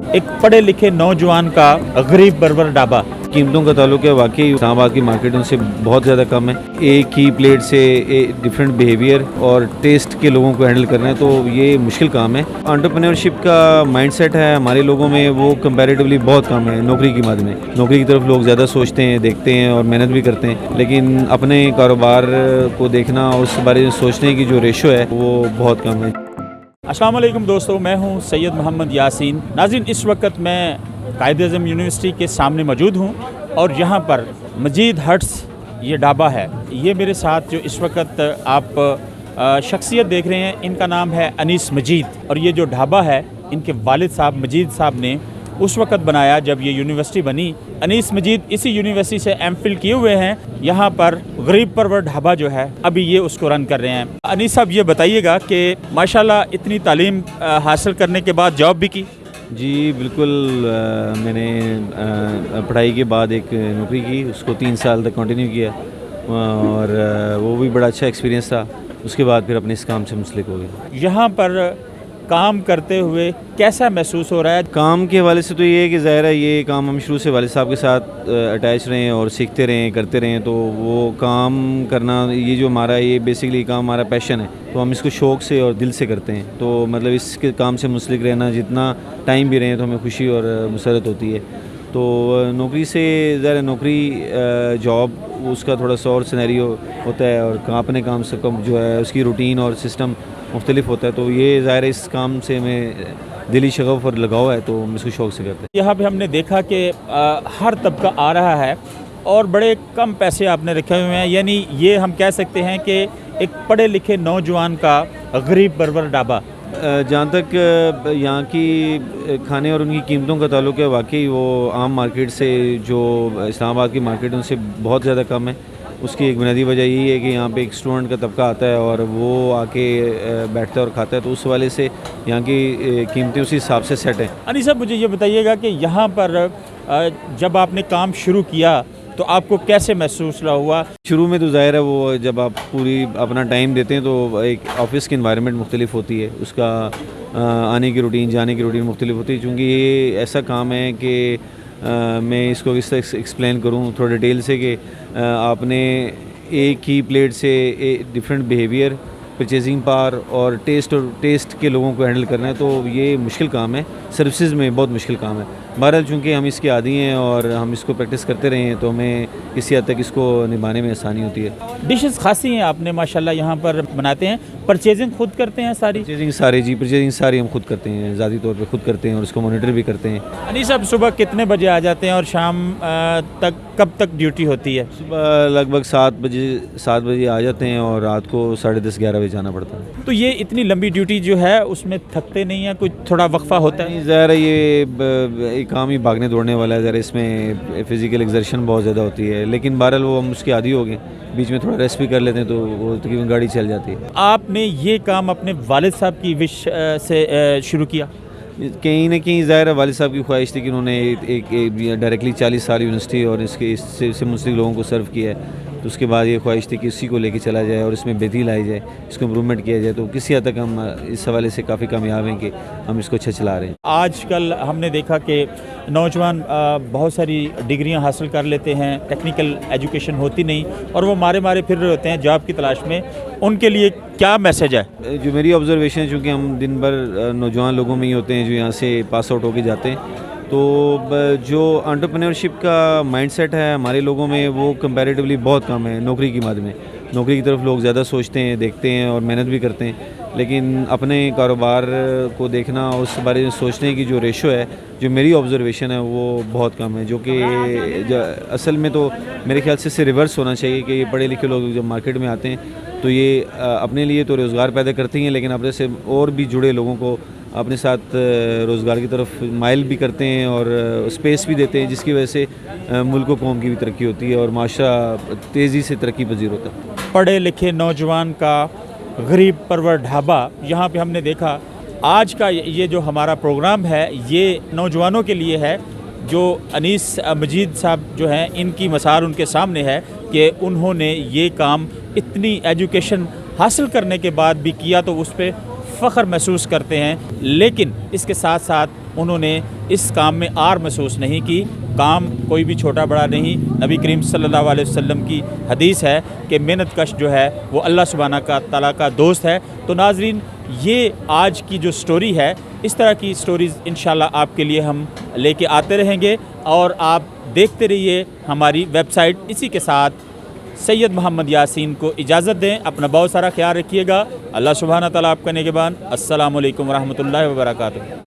ایک پڑھے لکھے نوجوان کا غریب بربر ڈھابا. قیمتوں کا تعلق ہے واقعی اسلام آباد کی مارکیٹ ان سے بہت زیادہ کم ہے. ایک ہی پلیٹ سے ڈفرینٹ بیہیویئر اور ٹیسٹ کے لوگوں کو ہینڈل کرنا ہے تو یہ مشکل کام ہے. انٹرپرینورشپ کا مائنڈ سیٹ ہے ہمارے لوگوں میں وہ کمپیریٹیولی بہت کم ہے. نوکری کی مد میں نوکری کی طرف لوگ زیادہ سوچتے ہیں, دیکھتے ہیں اور محنت بھی کرتے ہیں, لیکن اپنے کاروبار کو دیکھنا اور اس بارے میں سوچنے کی جو ریشو ہے وہ بہت کم ہے. السلام علیکم دوستو, میں ہوں سید محمد یاسین. ناظرین, اس وقت میں قائد اعظم یونیورسٹی کے سامنے موجود ہوں اور یہاں پر مجید ہٹس یہ ڈھابا ہے. یہ میرے ساتھ جو اس وقت آپ شخصیت دیکھ رہے ہیں ان کا نام ہے انیس مجید, اور یہ جو ڈھابا ہے ان کے والد صاحب مجید صاحب نے اس وقت بنایا جب یہ یونیورسٹی بنی. انیس مجید اسی یونیورسٹی سے ایم فل کیے ہوئے ہیں. یہاں پر غریب پرور ڈھابا جو ہے ابھی یہ اس کو رن کر رہے ہیں. انیس صاحب یہ بتائیے گا کہ ماشاءاللہ اتنی تعلیم حاصل کرنے کے بعد جاب بھی کی؟ جی بالکل, میں نے پڑھائی کے بعد ایک نوکری کی, اس کو 3 سال تک کنٹینیو کیا اور وہ بھی بڑا اچھا ایکسپیرینس تھا. اس کے بعد پھر اپنے اس کام سے منسلک ہو گیا. یہاں پر کام کرتے ہوئے کیسا محسوس ہو رہا ہے؟ کام کے حوالے سے تو یہ ہے کہ ظاہر ہے یہ کام ہم شروع سے والد صاحب کے ساتھ اٹیچ رہے ہیں اور سیکھتے رہے ہیں, کرتے رہے ہیں, تو وہ کام کرنا یہ جو ہمارا یہ بیسکلی کام ہمارا پیشن ہے, تو ہم اس کو شوق سے اور دل سے کرتے ہیں. تو مطلب اس کے کام سے منسلک رہنا, جتنا ٹائم بھی رہیں تو ہمیں خوشی اور مسرت ہوتی ہے. تو نوکری سے ظاہر نوکری جاب اس کا تھوڑا سا اور سینیریو ہوتا ہے اور اپنے کام سے کم جو ہے اس کی روٹین اور سسٹم مختلف ہوتا ہے. تو یہ ظاہر اس کام سے میں دلی شغف اور لگاؤ ہے تو ہم اس کو شوق سے کرتے ہیں. یہاں پہ ہم نے دیکھا کہ ہر طبقہ آ رہا ہے اور بڑے کم پیسے آپ نے رکھے ہوئے ہیں, یعنی یہ ہم کہہ سکتے ہیں کہ ایک پڑھے لکھے نوجوان کا غریب بربر ڈھابا. جہاں تک یہاں کی کھانے اور ان کی قیمتوں کا تعلق ہے واقعی وہ عام مارکیٹ سے جو اسلام آباد کی مارکیٹ ان سے بہت زیادہ کم ہے. اس کی ایک بنیادی وجہ یہی ہے کہ یہاں پہ ایک اسٹوڈنٹ کا طبقہ آتا ہے اور وہ آ کے بیٹھتا ہے اور کھاتا ہے, تو اس حوالے سے یہاں کی قیمتیں اسی حساب سے سیٹ ہیں. انیس صاحب مجھے یہ بتائیے گا کہ یہاں پر جب آپ نے کام شروع کیا تو آپ کو کیسے محسوس ہوا؟ شروع میں تو ظاہر ہے وہ جب آپ پوری اپنا ٹائم دیتے ہیں تو ایک آفس کی انوائرمنٹ مختلف ہوتی ہے, اس کا آنے کی روٹین جانے کی روٹین مختلف ہوتی ہے. چونکہ یہ ایسا کام ہے کہ میں اس کو اس طرح ایکسپلین کروں تھوڑا ڈیٹیل سے کہ آپ نے ایک ہی پلیٹ سے ڈفرینٹ بیہیویئر, پرچیزنگ پاور اور ٹیسٹ کے لوگوں کو ہینڈل کرنا ہے تو یہ مشکل کام ہے. سروسز میں بہت مشکل کام ہے. بہرحال چونکہ ہم اس کے عادی ہیں اور ہم اس کو پریکٹس کرتے رہے ہیں تو ہمیں کسی حد تک اس کو نبھانے میں آسانی ہوتی ہے. ڈشز خاصی ہیں آپ نے ماشاءاللہ یہاں پر بناتے ہیں. پرچیزنگ خود کرتے ہیں ساری؟ پرچیزنگ ساری ہم خود کرتے ہیں, ذاتی طور پہ خود کرتے ہیں اور اس کو مانیٹر بھی کرتے ہیں. انیس صاحب صبح کتنے بجے آ جاتے ہیں اور شام تک کب تک ڈیوٹی ہوتی ہے؟ صبح لگ بھگ 7 بجے آ جاتے ہیں اور رات کو 10:30-11 بجے جانا پڑتا ہے. تو یہ اتنی لمبی ڈیوٹی جو ہے اس میں تھکتے نہیں ہیں؟ کچھ تھوڑا وقفہ ہوتا ہے؟ ظاہر ہے یہ کام ہی بھاگنے دوڑنے والا ہے, ذرا اس میں فزیکل ایگزرشن بہت زیادہ ہوتی ہے, لیکن بہرحال وہ ہم اس کے عادی ہو گئے, بیچ میں تھوڑا ریسٹ بھی کر لیتے ہیں تو وہ تقریباً گاڑی چل جاتی ہے. آپ نے یہ کام اپنے والد صاحب کی وش سے شروع کیا؟ کہیں نہ کہیں ظاہر ہے والد صاحب کی خواہش تھی کہ انہوں نے ایک ڈائریکٹلی 40 سال یونیورسٹی اور اس سے منسلک لوگوں کو سرو کیا ہے, تو اس کے بعد یہ خواہش تھی کہ اسی کو لے کے چلا جائے اور اس میں بہتری لائی جائے, اس کو امپرومنٹ کیا جائے. تو کسی حد تک ہم اس حوالے سے کافی کامیاب ہیں کہ ہم اس کو اچھا چلا رہے ہیں. آج کل ہم نے دیکھا کہ نوجوان بہت ساری ڈگریاں حاصل کر لیتے ہیں, ٹیکنیکل ایجوکیشن ہوتی نہیں اور وہ مارے پھر رہے ہوتے ہیں جاب کی تلاش میں. ان کے لیے کیا میسج ہے؟ جو میری آبزرویشن ہے, چونکہ ہم دن بھر نوجوان لوگوں میں ہی ہوتے ہیں جو یہاں سے پاس آؤٹ ہو کے جاتے ہیں, تو جو انٹرپرینورشپ کا مائنڈ سیٹ ہے ہمارے لوگوں میں وہ کمپیریٹیولی بہت کم ہے. نوکری کی مد میں نوکری کی طرف لوگ زیادہ سوچتے ہیں, دیکھتے ہیں اور محنت بھی کرتے ہیں, لیکن اپنے کاروبار کو دیکھنا اور اس بارے میں سوچنے کی جو ریشو ہے, جو میری آبزرویشن ہے وہ بہت کم ہے. جو کہ اصل میں تو میرے خیال سے اس سے ریورس ہونا چاہیے کہ یہ پڑھے لکھے لوگ جب مارکیٹ میں آتے ہیں تو یہ اپنے لیے تو روزگار پیدا کرتے ہیں, لیکن اپنے سے اور بھی جڑے لوگوں کو اپنے ساتھ روزگار کی طرف مائل بھی کرتے ہیں اور اسپیس بھی دیتے ہیں, جس کی وجہ سے ملک و قوم کی بھی ترقی ہوتی ہے اور معاشرہ تیزی سے ترقی پذیر ہوتا ہے. پڑھے لکھے نوجوان کا غریب پرور ڈھابا یہاں پہ ہم نے دیکھا. آج کا یہ جو ہمارا پروگرام ہے یہ نوجوانوں کے لیے ہے. جو انیس مجید صاحب جو ہیں ان کی مثال ان کے سامنے ہے کہ انہوں نے یہ کام اتنی ایجوکیشن حاصل کرنے کے بعد بھی کیا تو اس پہ فخر محسوس کرتے ہیں. لیکن اس کے ساتھ ساتھ انہوں نے اس کام میں آر محسوس نہیں کی. کام کوئی بھی چھوٹا بڑا نہیں. نبی کریم صلی اللہ علیہ وسلم کی حدیث ہے کہ محنت کش جو ہے وہ اللہ سبحانہ تعالیٰ کا دوست ہے. تو ناظرین یہ آج کی جو سٹوری ہے, اس طرح کی سٹوریز انشاءاللہ آپ کے لیے ہم لے کے آتے رہیں گے اور آپ دیکھتے رہیے ہماری ویب سائٹ. اسی کے ساتھ سید محمد یاسین کو اجازت دیں. اپنا بہت سارا خیال رکھیے گا. اللہ سبحانہ تعالیٰ آپ کا نگہبان. السلام علیکم ورحمۃ اللہ وبرکاتہ.